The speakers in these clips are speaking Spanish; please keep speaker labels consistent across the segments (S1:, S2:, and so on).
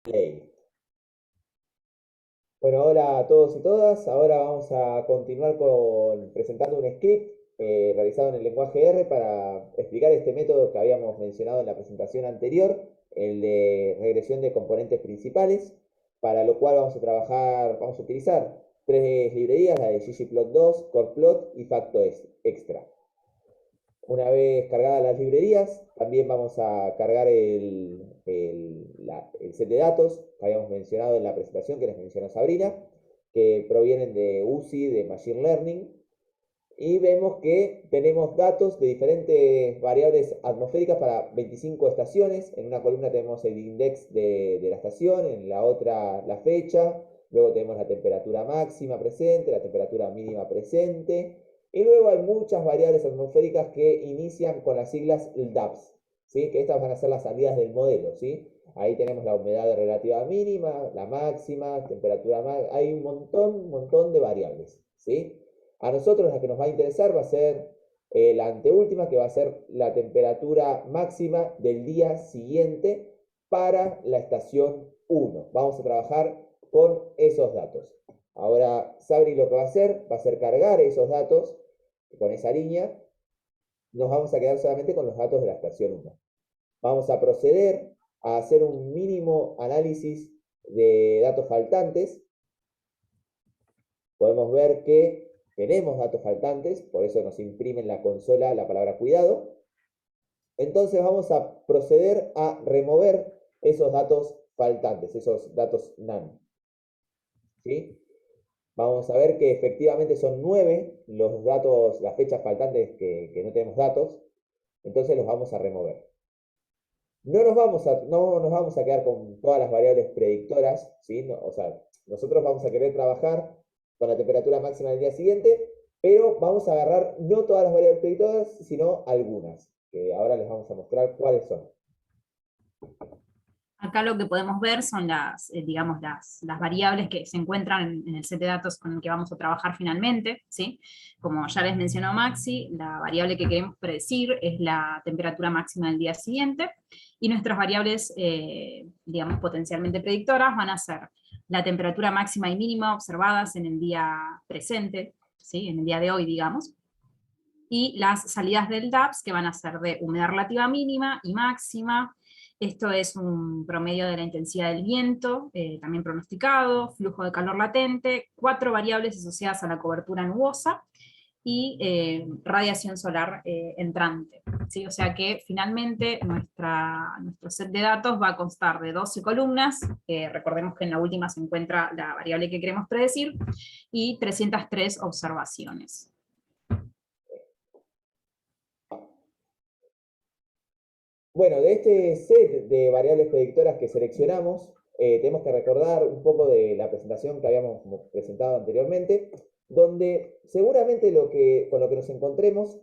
S1: Play. Bueno, hola a todos y todas. Ahora vamos a continuar con presentando un script realizado en el lenguaje R para explicar este método que habíamos mencionado en la presentación anterior, el de regresión de componentes principales, para lo cual vamos a utilizar tres librerías, la de ggplot2, coreplot y factoextra. Una vez cargadas las librerías, también vamos a cargar el set de datos que habíamos mencionado en la presentación que les mencionó Sabrina, que provienen de UCI, de Machine Learning, y vemos que tenemos datos de diferentes variables atmosféricas para 25 estaciones. En una columna tenemos el index de la estación, en la otra la fecha, luego tenemos la temperatura máxima presente, la temperatura mínima presente, y luego hay muchas variables atmosféricas que inician con las siglas LDAPS, ¿sí? Que estas van a ser las salidas del modelo, ¿sí? Ahí tenemos la humedad relativa mínima, la máxima, temperatura máxima, hay un montón de variables, ¿sí? A nosotros la que nos va a interesar va a ser la anteúltima, que va a ser la temperatura máxima del día siguiente para la estación 1. Vamos a trabajar con esos datos. Ahora Sabri lo que va a ser cargar esos datos con esa línea. Nos vamos a quedar solamente con los datos de la estación 1. Vamos a proceder a hacer un mínimo análisis de datos faltantes. Podemos ver que tenemos datos faltantes, por eso nos imprime en la consola la palabra cuidado. Entonces vamos a proceder a remover esos datos faltantes, esos datos NaN. ¿Sí? Vamos a ver que efectivamente son 9 los datos, las fechas faltantes que no tenemos datos, entonces los vamos a remover. No nos vamos a quedar con todas las variables predictoras, ¿sí? No, o sea, nosotros vamos a querer trabajar con la temperatura máxima del día siguiente, pero vamos a agarrar no todas las variables predictoras, sino algunas, que ahora les vamos a mostrar cuáles son.
S2: Acá lo que podemos ver son digamos, las variables que se encuentran en el set de datos con el que vamos a trabajar finalmente, ¿sí? Como ya les mencionó Maxi, la variable que queremos predecir es la temperatura máxima del día siguiente, y nuestras variables, digamos, potencialmente predictoras van a ser la temperatura máxima y mínima observadas en el día presente, ¿sí? En el día de hoy, digamos, y las salidas del DAPS, que van a ser de humedad relativa mínima y máxima. Esto es un promedio de la intensidad del viento, también pronosticado, flujo de calor latente, 4 variables asociadas a la cobertura nubosa, y radiación solar entrante, ¿sí? O sea que finalmente nuestro set de datos va a constar de 12 columnas, recordemos que en la última se encuentra la variable que queremos predecir, y 303 observaciones.
S1: Bueno, de este set de variables predictoras que seleccionamos, tenemos que recordar un poco de la presentación que habíamos presentado anteriormente, donde seguramente con lo que nos encontremos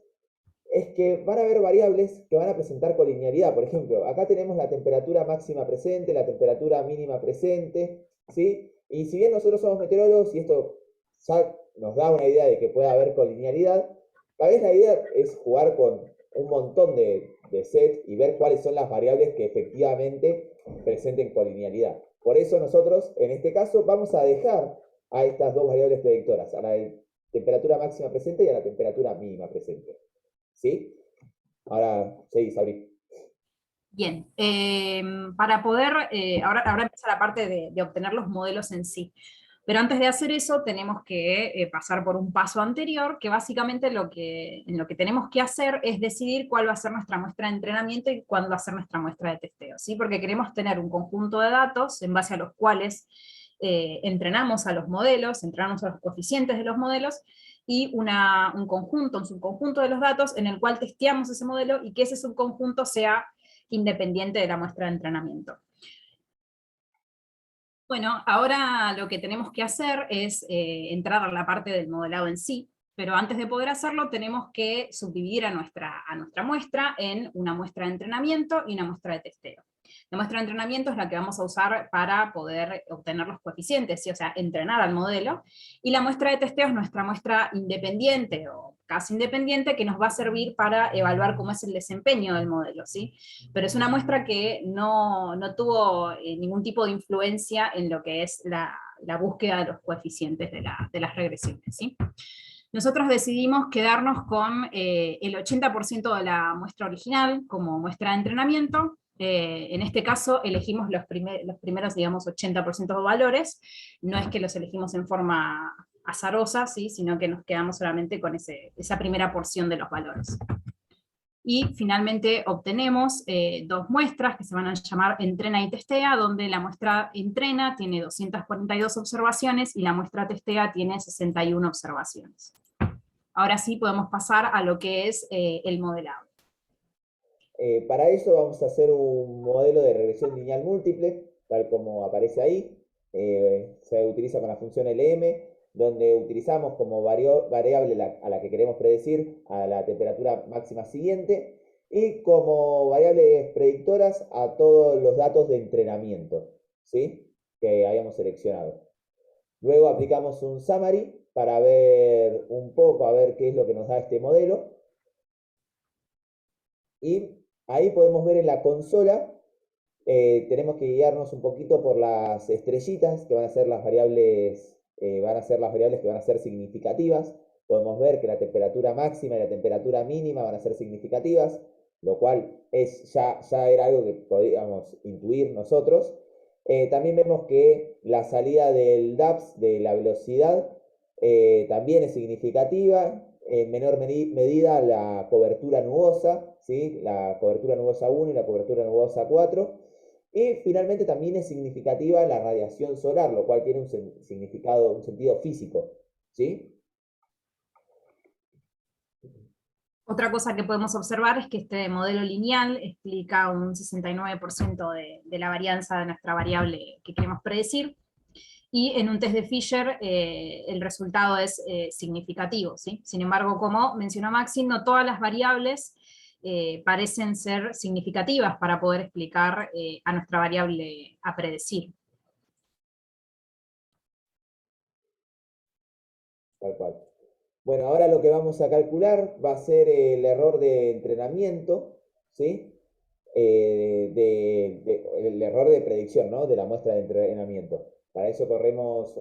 S1: es que van a haber variables que van a presentar colinealidad. Por ejemplo, acá tenemos la temperatura máxima presente, la temperatura mínima presente, ¿sí? Y si bien nosotros somos meteorólogos y esto ya nos da una idea de que puede haber colinealidad, tal vez la idea es jugar con un montón de set y ver cuáles son las variables que efectivamente presenten colinealidad. Por eso nosotros, en este caso, vamos a dejar a estas dos variables predictoras, a la de temperatura máxima presente y a la temperatura mínima presente. ¿Sí? Ahora, sí, Sabri.
S2: Bien, para poder, ahora empieza la parte de obtener los modelos en sí. Pero antes de hacer eso tenemos que pasar por un paso anterior, que básicamente en lo que tenemos que hacer es decidir cuál va a ser nuestra muestra de entrenamiento y cuál va a ser nuestra muestra de testeo, ¿sí? Porque queremos tener un conjunto de datos en base a los cuales entrenamos a los modelos, entrenamos a los coeficientes de los modelos, y un conjunto, un subconjunto de los datos en el cual testeamos ese modelo y que ese subconjunto sea independiente de la muestra de entrenamiento. Bueno, ahora lo que tenemos que hacer es entrar a la parte del modelado en sí, pero antes de poder hacerlo tenemos que subdividir a nuestra muestra en una muestra de entrenamiento y una muestra de testeo. La muestra de entrenamiento es la que vamos a usar para poder obtener los coeficientes, ¿sí? O sea, entrenar al modelo, y la muestra de testeo es nuestra muestra independiente o casi independiente que nos va a servir para evaluar cómo es el desempeño del modelo, ¿sí? Pero es una muestra que no tuvo ningún tipo de influencia en lo que es la búsqueda de los coeficientes de las regresiones, ¿sí? Nosotros decidimos quedarnos con el 80% de la muestra original como muestra de entrenamiento. En este caso elegimos los primeros, digamos, 80% de valores. No es que los elegimos en forma azarosa, ¿sí? Sino que nos quedamos solamente con esa primera porción de los valores. Y finalmente obtenemos dos muestras que se van a llamar entrena y testea, donde la muestra entrena tiene 242 observaciones y la muestra testea tiene 61 observaciones. Ahora sí podemos pasar a lo que es el modelado.
S1: Para eso vamos a hacer un modelo de regresión lineal múltiple, tal como aparece ahí. Se utiliza con la función LM, donde utilizamos como variable a la que queremos predecir a la temperatura máxima siguiente, y como variables predictoras a todos los datos de entrenamiento, ¿sí? Que habíamos seleccionado. Luego aplicamos un summary para ver un poco, a ver qué es lo que nos da este modelo. Y ahí podemos ver en la consola, tenemos que guiarnos un poquito por las estrellitas, que van a ser las variables, que van a ser significativas. Podemos ver que la temperatura máxima y la temperatura mínima van a ser significativas, lo cual ya era algo que podíamos intuir nosotros. También vemos que la salida del DAPS, de la velocidad, también es significativa. En menor medida la cobertura nubosa, ¿sí? La cobertura nubosa 1 y la cobertura nubosa 4. Y finalmente también es significativa la radiación solar, lo cual tiene un significado, un sentido físico, ¿sí?
S2: Otra cosa que podemos observar es que este modelo lineal explica un 69% de la varianza de nuestra variable que queremos predecir, y en un test de Fisher el resultado es significativo, ¿sí? Sin embargo, como mencionó Maxi, no todas las variables parecen ser significativas para poder explicar a nuestra variable a predecir.
S1: Tal cual. Bueno, ahora lo que vamos a calcular va a ser el error de entrenamiento, ¿sí? El error de predicción, ¿no? De la muestra de entrenamiento. Para eso corremos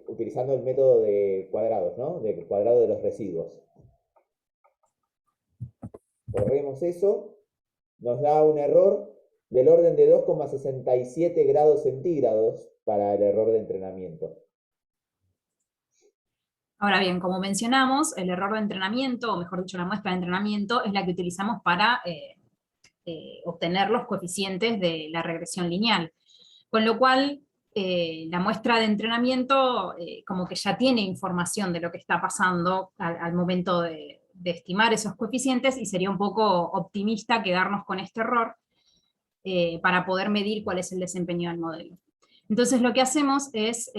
S1: utilizando el método de cuadrados, ¿no? De cuadrado de los residuos. Corremos eso, nos da un error del orden de 2,67 grados centígrados para el error de entrenamiento.
S2: Ahora bien, como mencionamos, el error de entrenamiento, o mejor dicho, la muestra de entrenamiento, es la que utilizamos para obtener los coeficientes de la regresión lineal. Con lo cual, la muestra de entrenamiento como que ya tiene información de lo que está pasando al momento de estimar esos coeficientes, y sería un poco optimista quedarnos con este error para poder medir cuál es el desempeño del modelo. Entonces lo que hacemos es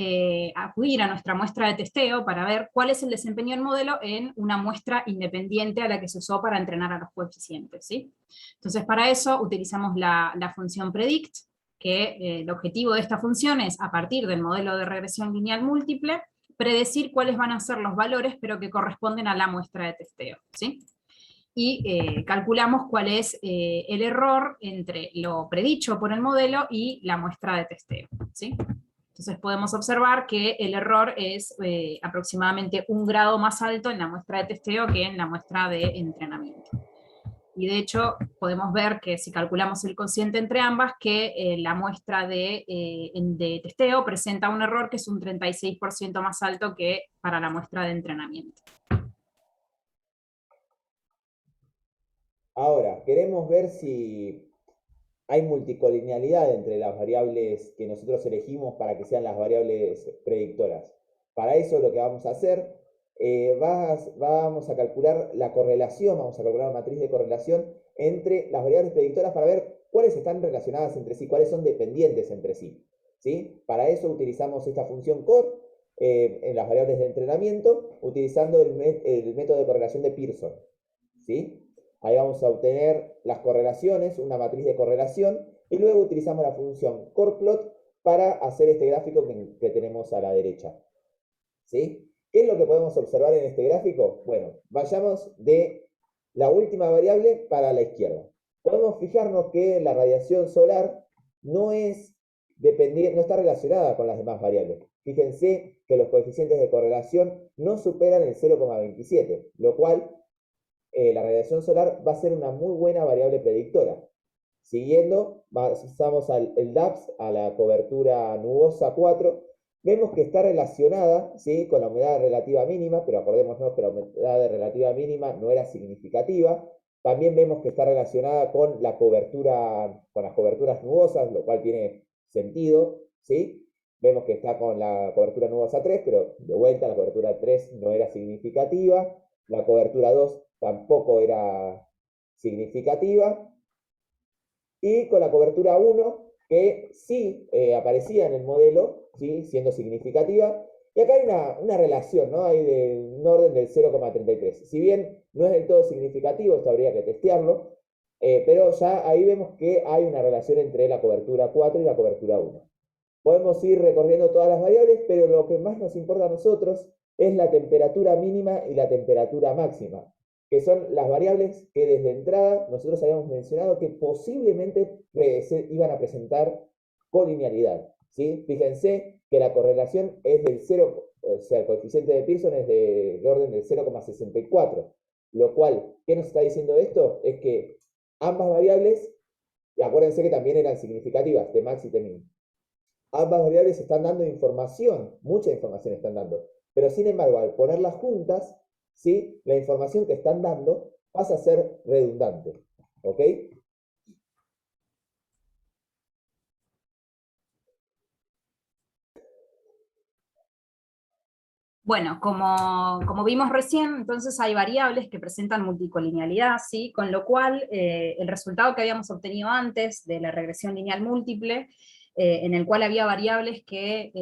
S2: acudir a nuestra muestra de testeo para ver cuál es el desempeño del modelo en una muestra independiente a la que se usó para entrenar a los coeficientes, ¿sí? Entonces para eso utilizamos la función predict, que el objetivo de esta función es, a partir del modelo de regresión lineal múltiple, predecir cuáles van a ser los valores, pero que corresponden a la muestra de testeo, ¿sí? Y calculamos cuál es el error entre lo predicho por el modelo y la muestra de testeo, ¿sí? Entonces podemos observar que el error es aproximadamente 1 grado más alto en la muestra de testeo que en la muestra de entrenamiento. Y de hecho podemos ver que si calculamos el cociente entre ambas, que la muestra de testeo presenta un error que es un 36% más alto que para la muestra de entrenamiento.
S1: Ahora, queremos ver si hay multicolinealidad entre las variables que nosotros elegimos para que sean las variables predictoras. Para eso lo que vamos a hacer, vamos a calcular la correlación, vamos a calcular la matriz de correlación entre las variables predictoras para ver cuáles están relacionadas entre sí, cuáles son dependientes entre sí. ¿Sí? Para eso utilizamos esta función core en las variables de entrenamiento, utilizando el método de correlación de Pearson. ¿Sí? Ahí vamos a obtener las correlaciones, una matriz de correlación, y luego utilizamos la función coreplot para hacer este gráfico que tenemos a la derecha. ¿Sí? ¿Qué es lo que podemos observar en este gráfico? Bueno, vayamos de la última variable para la izquierda. Podemos fijarnos que la radiación solar no está relacionada con las demás variables. Fíjense que los coeficientes de correlación no superan el 0,27, lo cual la radiación solar va a ser una muy buena variable predictora. Siguiendo, pasamos el DAPS, a la cobertura nubosa 4, vemos que está relacionada, ¿sí?, con la humedad relativa mínima, pero acordémonos que la humedad relativa mínima no era significativa. También vemos que está relacionada con las coberturas nubosas, lo cual tiene sentido, ¿sí? Vemos que está con la cobertura nubosa 3, pero de vuelta la cobertura 3 no era significativa. La cobertura 2 tampoco era significativa. Y con la cobertura 1, que sí aparecía en el modelo, ¿sí?, siendo significativa. Y acá hay una relación, ¿no? Hay de un orden del 0,33. Si bien no es del todo significativo, esto habría que testearlo, pero ya ahí vemos que hay una relación entre la cobertura 4 y la cobertura 1. Podemos ir recorriendo todas las variables, pero lo que más nos importa a nosotros es la temperatura mínima y la temperatura máxima, que son las variables que desde entrada nosotros habíamos mencionado que posiblemente iban a presentar colinealidad, ¿sí? Fíjense que la correlación es del 0, o sea, el coeficiente de Pearson es del orden del 0,64, lo cual, ¿qué nos está diciendo esto? Es que ambas variables, y acuérdense que también eran significativas, Tmax y Tmin, ambas variables están dando información, mucha información están dando, pero sin embargo, al ponerlas juntas, ¿sí?, la información que están dando pasa a ser redundante. ¿Ok?
S2: Bueno, como vimos recién, entonces hay variables que presentan multicolinealidad, ¿sí? Con lo cual el resultado que habíamos obtenido antes de la regresión lineal múltiple, en el cual había variables que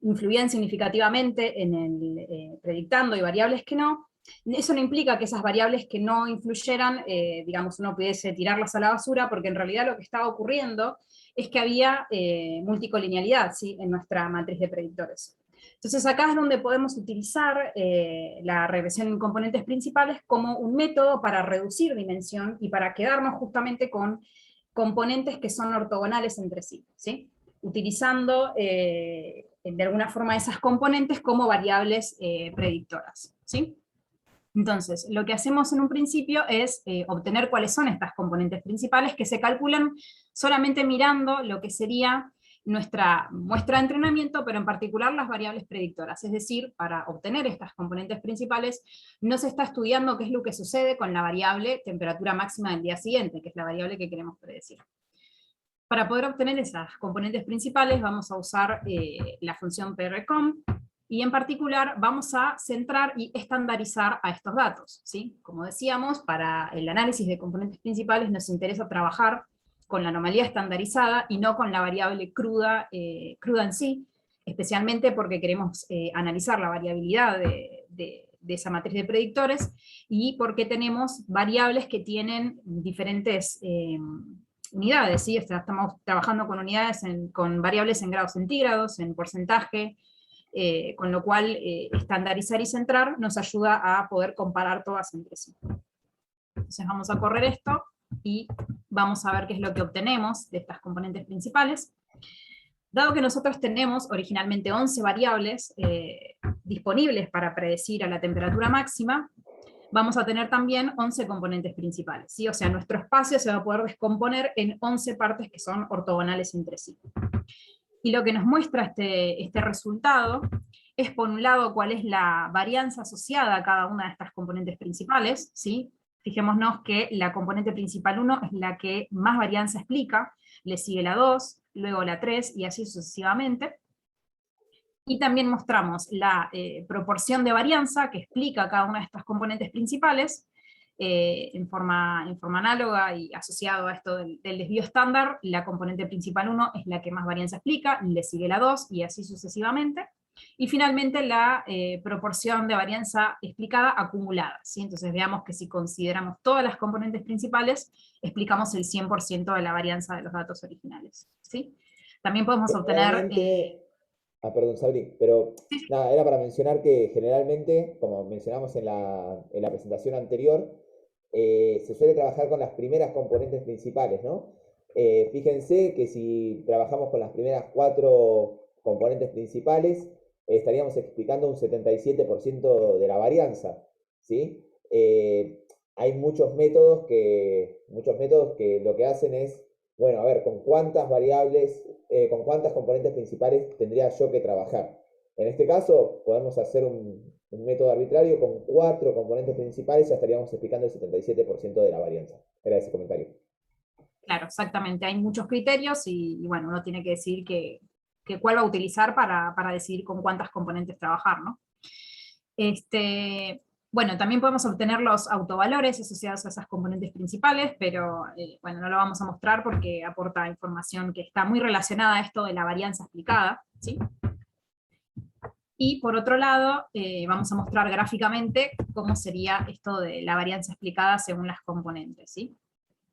S2: influían significativamente en el predictando y variables que no, eso no implica que esas variables que no influyeran, digamos, uno pudiese tirarlas a la basura, porque en realidad lo que estaba ocurriendo es que había multicolinealidad, ¿sí?, en nuestra matriz de predictores. Entonces acá es donde podemos utilizar la regresión en componentes principales como un método para reducir dimensión y para quedarnos justamente con componentes que son ortogonales entre sí, ¿sí? Utilizando de alguna forma esas componentes como variables predictoras, ¿sí? Entonces, lo que hacemos en un principio es obtener cuáles son estas componentes principales que se calculan solamente mirando lo que sería nuestra muestra de entrenamiento, pero en particular las variables predictoras. Es decir, para obtener estas componentes principales, no se está estudiando qué es lo que sucede con la variable temperatura máxima del día siguiente, que es la variable que queremos predecir. Para poder obtener esas componentes principales, vamos a usar la función PRCOM, y en particular vamos a centrar y estandarizar a estos datos, ¿sí? Como decíamos, para el análisis de componentes principales nos interesa trabajar con la anomalía estandarizada y no con la variable cruda en sí, especialmente porque queremos analizar la variabilidad de esa matriz de predictores, y porque tenemos variables que tienen diferentes unidades, ¿sí? Estamos trabajando con unidades, con variables en grados centígrados, en porcentaje, con lo cual estandarizar y centrar nos ayuda a poder comparar todas entre sí. Entonces vamos a correr esto y vamos a ver qué es lo que obtenemos de estas componentes principales. Dado que nosotros tenemos originalmente 11 variables disponibles para predecir a la temperatura máxima, vamos a tener también 11 componentes principales, ¿sí? O sea, nuestro espacio se va a poder descomponer en 11 partes que son ortogonales entre sí. Y lo que nos muestra este resultado es, por un lado, cuál es la varianza asociada a cada una de estas componentes principales, ¿sí? Fijémonos que la componente principal 1 es la que más varianza explica, le sigue la 2, luego la 3, y así sucesivamente. Y también mostramos la proporción de varianza que explica cada una de estas componentes principales, en forma análoga y asociado a esto del desvío estándar. La componente principal 1 es la que más varianza explica, le sigue la 2 y así sucesivamente. Y finalmente la proporción de varianza explicada acumulada, ¿sí? Entonces veamos que si consideramos todas las componentes principales, explicamos el 100% de la varianza de los datos originales, ¿sí? También podemos obtener...
S1: Generalmente, perdón, Sabri, pero nada, era para mencionar que generalmente, como mencionamos en la presentación anterior, se suele trabajar con las primeras componentes principales, ¿no? Fíjense que si trabajamos con las primeras 4 componentes principales, estaríamos explicando un 77% de la varianza, ¿sí? Hay muchos métodos que lo que hacen es, bueno, a ver, ¿con cuántas variables, con cuántas componentes principales tendría yo que trabajar? En este caso, podemos hacer un método arbitrario con 4 componentes principales, ya estaríamos explicando el 77% de la varianza. Era ese comentario.
S2: Claro, exactamente, hay muchos criterios y bueno, uno tiene que decidir que cuál va a utilizar para decidir con cuántas componentes trabajar, ¿no? Bueno, también podemos obtener los autovalores asociados a esas componentes principales, pero bueno, no lo vamos a mostrar porque aporta información que está muy relacionada a esto de la varianza explicada, ¿sí? Y por otro lado, vamos a mostrar gráficamente cómo sería esto de la varianza explicada según las componentes, ¿sí?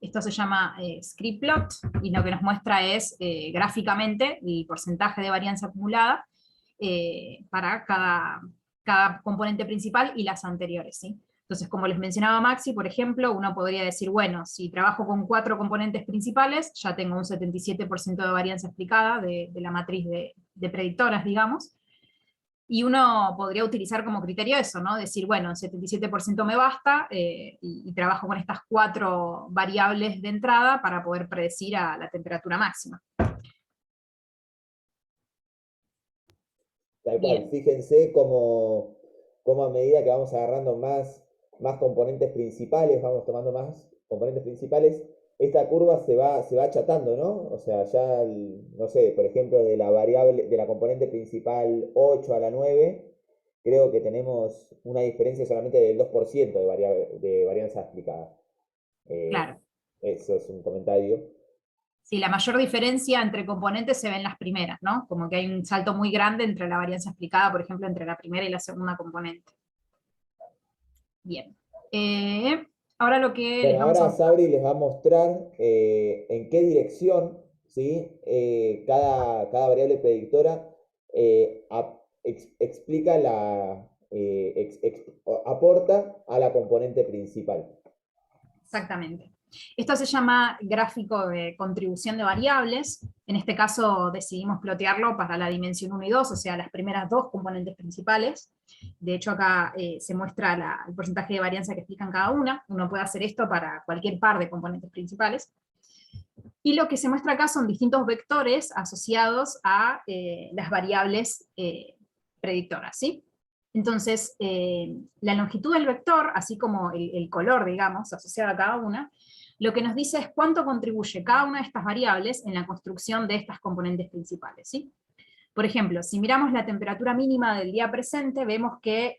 S2: Esto se llama script plot, y lo que nos muestra es gráficamente el porcentaje de varianza acumulada para cada componente principal y las anteriores, ¿sí? Entonces, como les mencionaba Maxi, por ejemplo, uno podría decir, bueno, si trabajo con 4 componentes principales, ya tengo un 77% de varianza explicada de la matriz de predictoras, digamos, y uno podría utilizar como criterio eso, ¿no? Decir, bueno, el 77% me basta, y trabajo con estas 4 variables de entrada para poder predecir a la temperatura máxima.
S1: Tal cual,
S2: Bien.
S1: fíjense cómo a medida que vamos agarrando más componentes principales, vamos tomando más componentes principales, esta curva se va achatando, ¿no? O sea, ya, no sé, por ejemplo, de la componente principal 8 a la 9, creo que tenemos una diferencia solamente del 2% de varianza explicada.
S2: Claro.
S1: Eso es un comentario.
S2: Sí, la mayor diferencia entre componentes se ve en las primeras, ¿no? Como que hay un salto muy grande entre la varianza explicada, por ejemplo, entre la primera y la segunda componente. Bien. Ahora lo que les
S1: Bueno,
S2: vamos
S1: ahora
S2: a...
S1: Sabri les va a mostrar en qué dirección, ¿sí? Cada variable predictora explica aporta a la componente principal.
S2: Exactamente. Esto se llama gráfico de contribución de variables. En este caso decidimos plotearlo para la dimensión 1 y 2, o sea, las primeras 2 componentes principales. De hecho, acá se muestra el porcentaje de varianza que explican cada una. Uno puede hacer esto para cualquier par de componentes principales. Y lo que se muestra acá son distintos vectores asociados a las variables predictoras, ¿sí? Entonces, la longitud del vector, así como el color, digamos, asociado a cada una, lo que nos dice es cuánto contribuye cada una de estas variables en la construcción de estas componentes principales, ¿sí? Por ejemplo, si miramos la temperatura mínima del día presente, vemos que,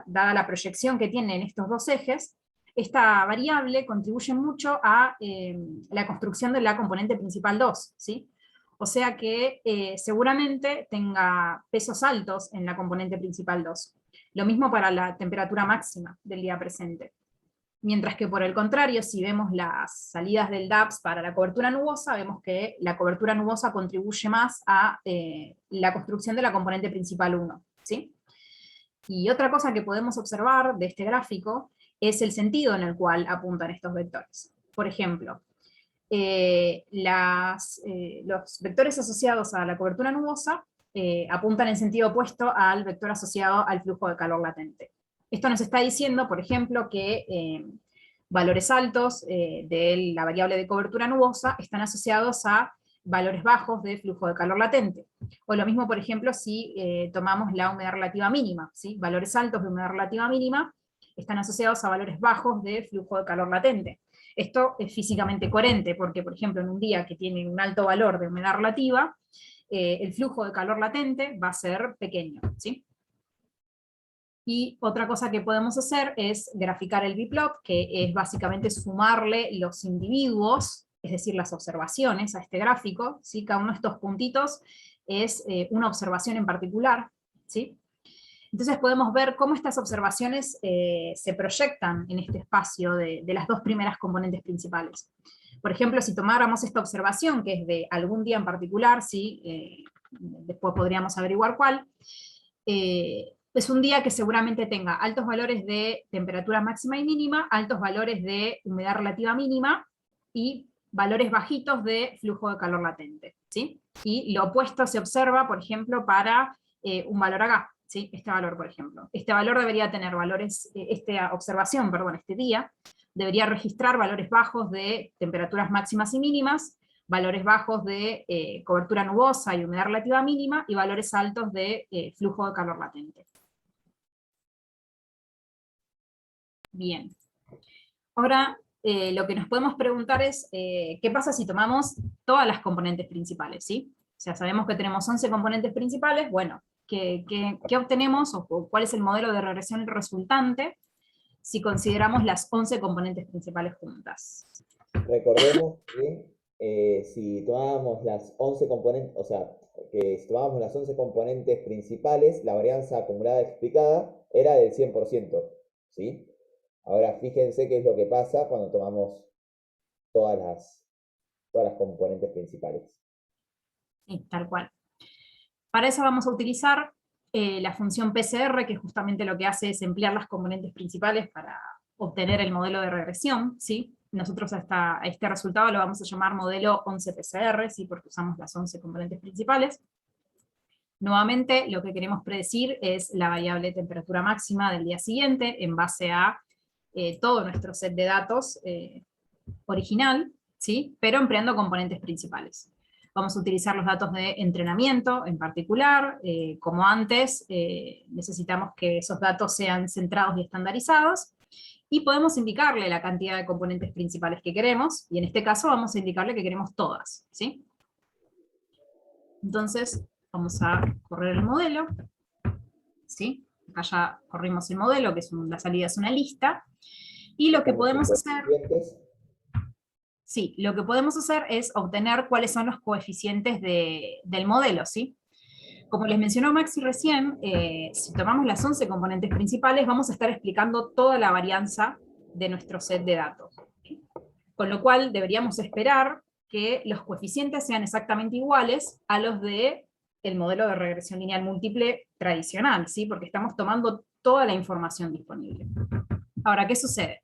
S2: dada la proyección que tienen estos dos ejes, esta variable contribuye mucho a la construcción de la componente principal 2, ¿sí? O sea que seguramente tenga pesos altos en la componente principal 2. Lo mismo para la temperatura máxima del día presente. Mientras que por el contrario, si vemos las salidas del DAPS para la cobertura nubosa, vemos que la cobertura nubosa contribuye más a la construcción de la componente principal 1, ¿sí? Y otra cosa que podemos observar de este gráfico es el sentido en el cual apuntan estos vectores. Por ejemplo, los vectores asociados a la cobertura nubosa apuntan en sentido opuesto al vector asociado al flujo de calor latente. Esto nos está diciendo, por ejemplo, que valores altos de la variable de cobertura nubosa están asociados a valores bajos de flujo de calor latente. O lo mismo, por ejemplo, si tomamos la humedad relativa mínima, ¿sí? Valores altos de humedad relativa mínima están asociados a valores bajos de flujo de calor latente. Esto es físicamente coherente, porque, por ejemplo, en un día que tiene un alto valor de humedad relativa, el flujo de calor latente va a ser pequeño, ¿sí? Y otra cosa que podemos hacer es graficar el biplot, que es básicamente sumarle los individuos es decir, las observaciones a este gráfico, ¿sí? Cada uno de estos puntitos es una observación en particular, ¿sí? Entonces podemos ver cómo estas observaciones se proyectan en este espacio de las dos primeras componentes principales. Por ejemplo, si tomáramos esta observación, que es de algún día en particular, ¿sí? Después podríamos averiguar cuál, es un día que seguramente tenga altos valores de temperatura máxima y mínima, altos valores de humedad relativa mínima, y valores bajitos de flujo de calor latente, ¿sí? Y lo opuesto se observa, por ejemplo, para un valor acá, ¿sí? Este valor, por ejemplo. Este valor debería tener valores, esta observación, perdón, este día, debería registrar valores bajos de temperaturas máximas y mínimas, valores bajos de cobertura nubosa y humedad relativa mínima, y valores altos de flujo de calor latente. Bien. Ahora, lo que nos podemos preguntar es, ¿qué pasa si tomamos todas las componentes principales? ¿Sí? O sea, sabemos que tenemos 11 componentes principales, bueno, ¿qué obtenemos o cuál es el modelo de regresión resultante si consideramos las 11 componentes principales juntas?
S1: Recordemos que si tomábamos las 11 componentes, o sea, que si tomábamos las 11 componentes principales, la varianza acumulada explicada era del 100%, ¿sí? Ahora fíjense qué es lo que pasa cuando tomamos todas las componentes principales.
S2: Sí, tal cual. Para eso vamos a utilizar la función PCR, que justamente lo que hace es emplear las componentes principales para obtener el modelo de regresión, ¿sí? Nosotros a este resultado lo vamos a llamar modelo 11PCR, ¿sí? Porque usamos las 11 componentes principales. Nuevamente, lo que queremos predecir es la variable temperatura máxima del día siguiente, en base a todo nuestro set de datos original, ¿sí? Pero empleando componentes principales. Vamos a utilizar los datos de entrenamiento en particular, como antes, necesitamos que esos datos sean centrados y estandarizados, y podemos indicarle la cantidad de componentes principales que queremos, y en este caso vamos a indicarle que queremos todas, ¿sí? Entonces, vamos a correr el modelo, ¿sí? Acá ya corrimos el modelo, que la salida es una lista, y lo que podemos hacer... Sí, lo que podemos hacer es obtener cuáles son los coeficientes del modelo, ¿sí? Como les mencionó Maxi recién, si tomamos las 11 componentes principales, vamos a estar explicando toda la varianza de nuestro set de datos. ¿Sí? Con lo cual deberíamos esperar que los coeficientes sean exactamente iguales a los del modelo de regresión lineal múltiple tradicional, ¿sí? Porque estamos tomando toda la información disponible. Ahora, ¿qué sucede?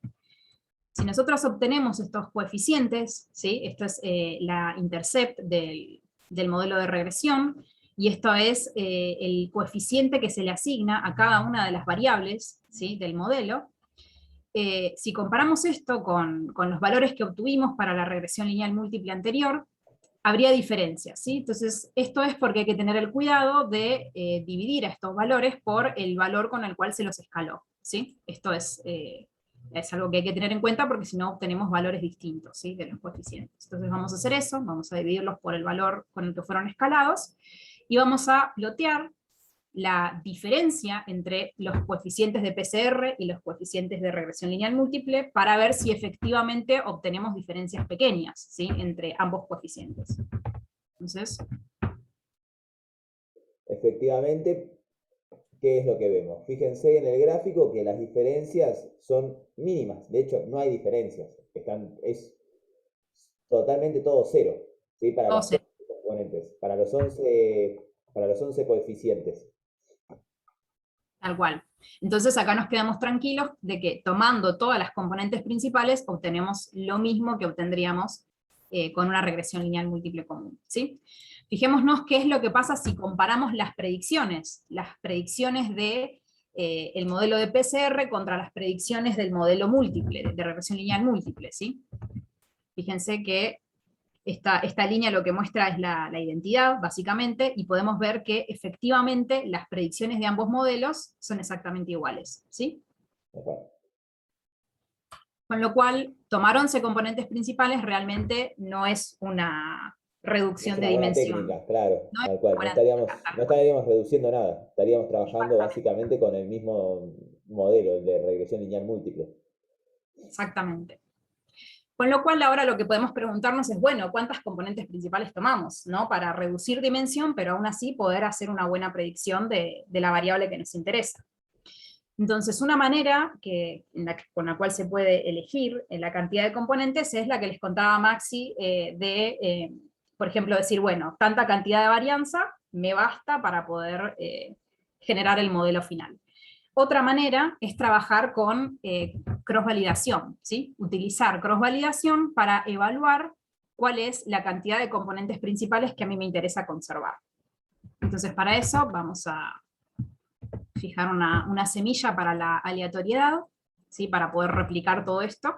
S2: Si nosotros obtenemos estos coeficientes, ¿sí? Esto es la intercept del modelo de regresión, y esto es el coeficiente que se le asigna a cada una de las variables, ¿sí? Del modelo. Si comparamos esto con los valores que obtuvimos para la regresión lineal múltiple anterior, habría diferencias, ¿sí? Entonces, esto es porque hay que tener el cuidado de dividir a estos valores por el valor con el cual se los escaló, ¿sí? Esto es algo que hay que tener en cuenta, porque si no obtenemos valores distintos, ¿sí? De los coeficientes. Entonces vamos a hacer eso, vamos a dividirlos por el valor con el que fueron escalados, y vamos a plotear la diferencia entre los coeficientes de PCR y los coeficientes de regresión lineal múltiple, para ver si efectivamente obtenemos diferencias pequeñas, ¿sí? Entre ambos coeficientes. Entonces...
S1: Efectivamente, ¿qué es lo que vemos? Fíjense en el gráfico que las diferencias son mínimas, de hecho no hay diferencias, es totalmente todo cero, ¿sí? Para las 11 componentes, para los 11 coeficientes.
S2: Tal cual. Entonces acá nos quedamos tranquilos de que tomando todas las componentes principales obtenemos lo mismo que obtendríamos con una regresión lineal múltiple común, ¿sí? Fijémonos qué es lo que pasa si comparamos las predicciones de el modelo de PCR contra las predicciones del modelo múltiple, de regresión lineal múltiple, ¿sí? Fíjense que esta línea lo que muestra es la identidad, básicamente, y podemos ver que efectivamente las predicciones de ambos modelos son exactamente iguales, ¿sí? Con lo cual, tomar 11 componentes principales realmente no es una reducción de dimensión.
S1: Técnica, claro,
S2: No
S1: tal cual. No estaríamos reduciendo nada, estaríamos trabajando básicamente con el mismo modelo, el de regresión lineal múltiple.
S2: Exactamente. Con lo cual ahora lo que podemos preguntarnos es, bueno, ¿cuántas componentes principales tomamos, ¿no? Para reducir dimensión, pero aún así poder hacer una buena predicción de la variable que nos interesa. Entonces, una manera con la cual se puede elegir la cantidad de componentes es la que les contaba Maxi, por ejemplo, decir, bueno, tanta cantidad de varianza me basta para poder generar el modelo final. Otra manera es trabajar con cross-validación, ¿sí? Utilizar cross-validación para evaluar cuál es la cantidad de componentes principales que a mí me interesa conservar. Entonces, para eso vamos a fijar una semilla para la aleatoriedad, ¿sí? Para poder replicar todo esto.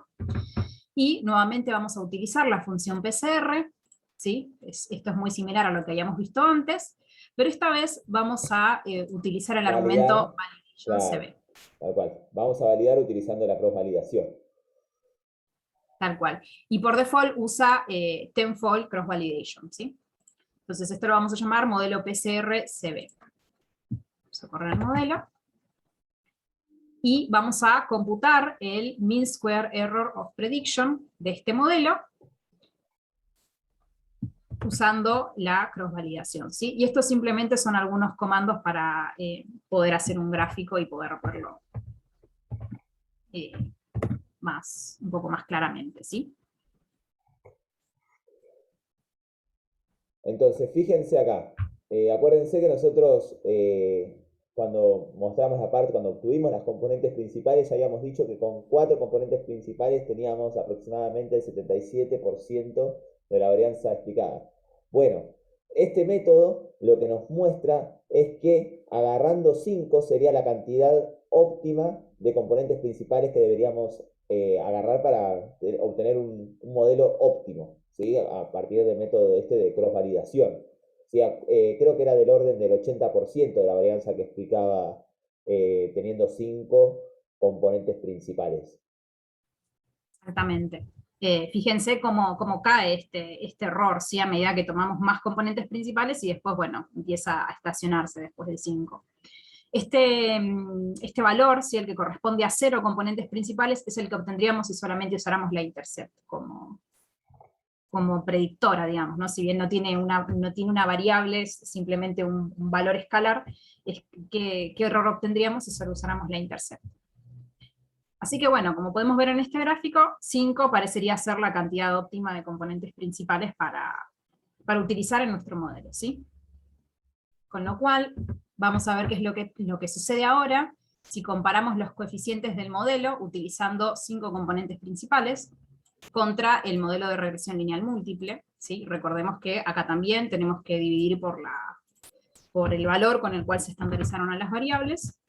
S2: Y nuevamente vamos a utilizar la función PCR, ¿sí? Esto es muy similar a lo que habíamos visto antes, pero esta vez vamos a utilizar el argumento validation
S1: claro,
S2: CB.
S1: tal cual. Vamos a validar utilizando la cross-validación.
S2: Tal cual. Y por default usa tenfold cross-validation, ¿sí? Entonces esto lo vamos a llamar modelo PCR-CB. Vamos a correr el modelo. Y vamos a computar el mean square error of prediction de este modelo usando la cross-validación, ¿sí? Y estos simplemente son algunos comandos para poder hacer un gráfico y poder verlo un poco más claramente, ¿sí?
S1: Entonces, fíjense acá. Acuérdense que nosotros, cuando mostramos la parte, cuando obtuvimos las componentes principales, habíamos dicho que con 4 componentes principales teníamos aproximadamente el 77% de la varianza explicada. Bueno, este método lo que nos muestra es que agarrando 5 sería la cantidad óptima de componentes principales que deberíamos agarrar para obtener un modelo óptimo, ¿sí? A partir del método este de cross-validación. ¿Sí? Creo que era del orden del 80% de la varianza que explicaba teniendo 5 componentes principales.
S2: Exactamente. Fíjense cómo cae este error, ¿sí? A medida que tomamos más componentes principales y después, bueno, empieza a estacionarse después del 5. Este valor, ¿sí? El que corresponde a 0 componentes principales, es el que obtendríamos si solamente usáramos la intercept como predictora, digamos, ¿no? Si bien no tiene una variable, es simplemente un valor escalar, ¿qué error obtendríamos si solo usáramos la intercept? Así que bueno, como podemos ver en este gráfico, 5 parecería ser la cantidad óptima de componentes principales para utilizar en nuestro modelo, ¿sí? Con lo cual, vamos a ver qué es lo que sucede ahora si comparamos los coeficientes del modelo utilizando 5 componentes principales contra el modelo de regresión lineal múltiple, ¿sí? Recordemos que acá también tenemos que dividir por el valor con el cual se estandarizaron a las variables,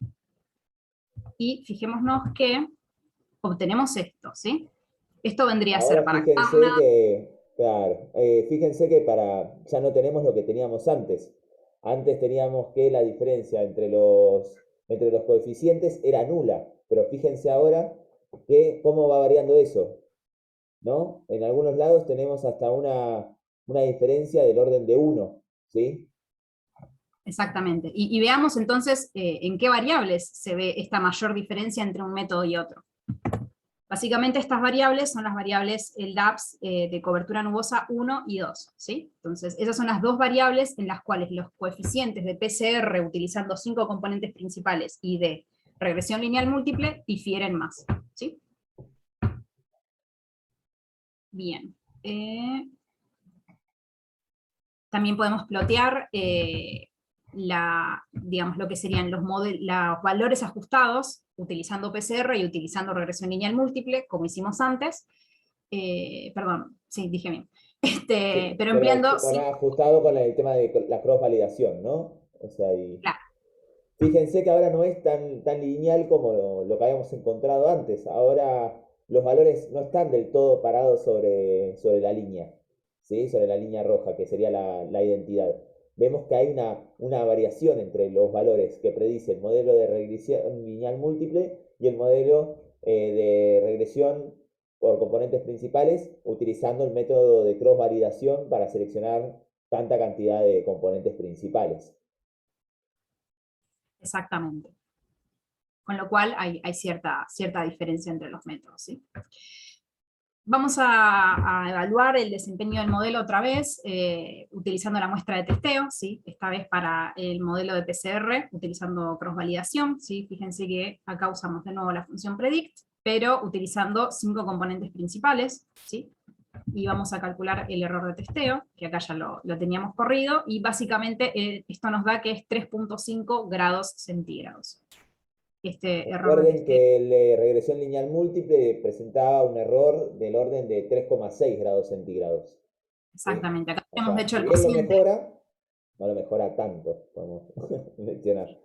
S2: y fijémonos que obtenemos esto, ¿sí? Esto vendría a ser
S1: Ahora
S2: para cada
S1: fíjense
S2: una.
S1: que, claro, fíjense que ya no tenemos lo que teníamos antes. Antes teníamos que la diferencia entre los coeficientes era nula, pero fíjense ahora que cómo va variando eso, ¿no? En algunos lados tenemos hasta una diferencia del orden de 1, ¿sí?
S2: Exactamente. Y veamos entonces en qué variables se ve esta mayor diferencia entre un método y otro. Básicamente estas variables son las variables LDAPS de cobertura nubosa 1 y 2, ¿sí? Entonces esas son las dos variables en las cuales los coeficientes de PCR utilizando 5 componentes principales y de regresión lineal múltiple difieren más, ¿sí? Bien. También podemos plotear digamos, lo que serían los valores ajustados utilizando PCR y utilizando regresión lineal múltiple, como hicimos antes. Perdón, sí, dije bien.
S1: Sí,
S2: Pero
S1: pero
S2: empleando
S1: ajustado con el tema de la cross-validación, ¿no? O sea,
S2: claro,
S1: fíjense que ahora no es tan lineal como lo que habíamos encontrado antes. Ahora los valores no están del todo parados sobre la línea, ¿sí? Sobre la línea roja, que sería la identidad. Vemos que hay una variación entre los valores que predice el modelo de regresión lineal múltiple y el modelo de regresión por componentes principales, utilizando el método de cross-validación para seleccionar tanta cantidad de componentes principales.
S2: exactamente. Con lo cual hay cierta diferencia entre los métodos, ¿sí? Vamos a evaluar el desempeño del modelo otra vez, utilizando la muestra de testeo, ¿sí? Esta vez para el modelo de PCR, utilizando cross-validación, ¿sí? Fíjense que acá usamos de nuevo la función predict, pero utilizando 5 componentes principales, ¿sí? Y vamos a calcular el error de testeo, que acá ya lo teníamos corrido, y básicamente esto nos da que es 3.5 grados centígrados. Este error de
S1: Recuerden
S2: testeo.
S1: que la regresión lineal múltiple presentaba un error del orden de 3,6 grados centígrados. ¿Sí?
S2: Exactamente, acá
S1: O
S2: tenemos de
S1: sea,
S2: hecho
S1: si
S2: el
S1: bien lo
S2: cociente.
S1: mejora, no lo mejora tanto, podemos mencionar.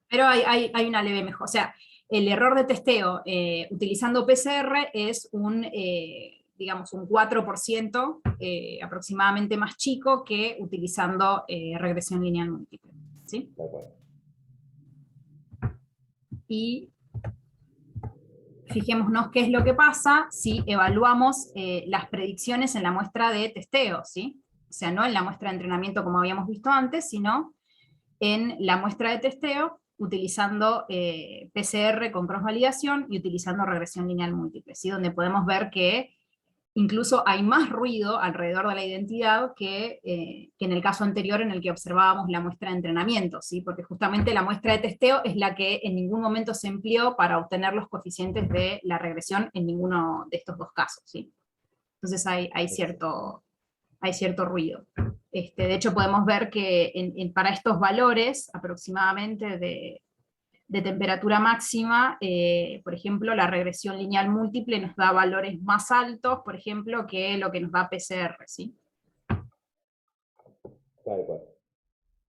S2: Pero hay una leve mejora. O sea, el error de testeo utilizando PCR es digamos, un 4% aproximadamente más chico que utilizando regresión lineal múltiple. ¿Sí?
S1: Tal cual.
S2: Y fijémonos qué es lo que pasa si evaluamos las predicciones en la muestra de testeo, ¿sí? O sea, no en la muestra de entrenamiento como habíamos visto antes, sino en la muestra de testeo, utilizando PCR con cross-validación y utilizando regresión lineal múltiple, ¿sí? Donde podemos ver que incluso hay más ruido alrededor de la identidad que en el caso anterior en el que observábamos la muestra de entrenamiento, ¿sí? Porque justamente la muestra de testeo es la que en ningún momento se empleó para obtener los coeficientes de la regresión en ninguno de estos dos casos, ¿sí? Entonces hay cierto ruido. De hecho, podemos ver que para estos valores aproximadamente de temperatura máxima, por ejemplo, la regresión lineal múltiple nos da valores más altos, por ejemplo, que lo que nos da PCR, ¿sí?
S1: Tal cual.